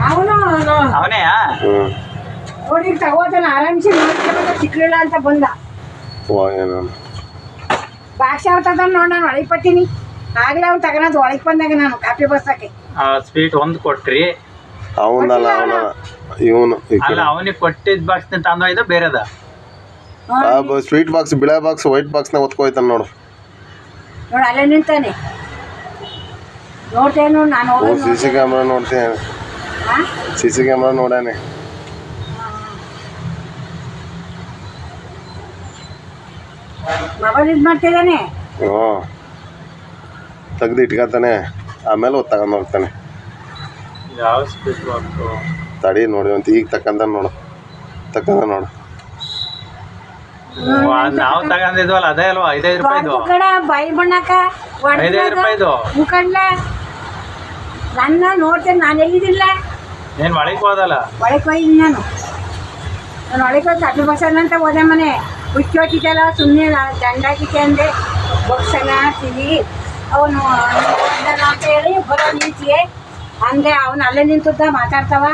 ಅವನು ಅವನೇ ನೋಡಿ ತಗೋತಾನ ಆರಾಮ್ಸಿ ಸಿಕ್ಲಿಲ್ಲ ಅಂತ ಬಂದ ಬಾಕ್ಸ್ ಯಾವತ್ತದ ನೋಡಿ ನಾನು ಒಳಗೆ ಬರ್ತೀನಿ ಆಗ್ಲೇ ಅವ್ನು ತಗೊಳೋದು ಒಳಗೆ ಬಂದಾಗ ನಾನು ಕಾಫಿ ಬಸ್ಸಕ್ಕೆ ಸ್ವೀಟ್ ಒಂದು ಕೊಟ್ರಿ ಅವನಲ್ಲ ಇವನು ಅಲ್ಲ ಅವನಿಗೆ ಕೊಟ್ಟಿದ್ ಬಾಕ್ಸ್ ತಂದೋಯ್ದ ಬೇರೆದ ಸ್ವೀಟ್ ಬಾಕ್ಸ್ ಬಿಳೆ ಬಾಕ್ಸ್ ವೈಟ್ ಬಾಕ್ಸ್ನ ಹೊತ್ಕೋಯ್ತಾನ ನೋಡು ನೋಡಿ ಅಲ್ಲೇ ನಿಂತಾನೆ ನೋಡ್ತೇನು ನಾನು ಸಿ ಸಿ ಕ್ಯಾಮ್ರಾ ನೋಡ್ತೇನೆ ಸಿ ಸಿ ಕ್ಯಾಮ್ರಾ ನೋಡಾನೆ ಮೊಬೈಲ್ ಇದು ಮಾಡ್ತಿದ್ದಾನೆ ಹ್ಞೂ ತೆಗ್ದು ಇಟ್ಕೊತಾನೆ ಆಮೇಲೆ ಹೊತ್ತು ತಗೊಂಡು ಹೋಗ್ತಾನೆ ಯಾವ ಸ್ವೀಟ್ ಬಾಕ್ಸ್ ತಡಿ ನೋಡಿ ಅಂತ ಈಗ ತಕ್ಕಂತ ನೋಡು ನೋಡು ನಾವು ತಗೊಂಡಿದ್ವಲ್ಲ ಅದೇ ಅಲ್ವಾ 5 ರೂಪಾಯಿದು ಕಡ ಬಾಯಿ ಬಣ್ಣಕ್ಕ 5 ರೂಪಾಯಿದು ಮುಖಂಡ್ಲ ನನ್ನ ನೋಡ್ತೇನೆ ನಾನು ಎಲ್ಲಿದ್ದಿಲ್ಲ ಏನ್ ಒಳಗೆ ಹೋದಲ್ಲ ಒಳಗೆ ಹೋಗಿದ್ದೀನಿ ನಾನು ಒಳಗೆ ಹೋಗಿ ಕಾಫಿ ಬಸ್ಸಲ್ಲ ಅಂತ ಹೋದೆ ಮನೆ ಹುಚ್ಚಿ ಹೋಗಿದ್ದಲ್ಲ ಸುಮ್ಮನೆ ದಂಡಾಕಿದ್ದೆ ಅಂದೆ ಬಸ್ಸಲ್ಲ ತಿಳಿ ಅವನು ಅಂತ ಹೇಳಿ ಬರೋ ನಿಂತಿಯೇ ಅಂದೆ ಅವನು ಅಲ್ಲೇ ನಿಂತಿದ್ದ ಮಾತಾಡ್ತಾವ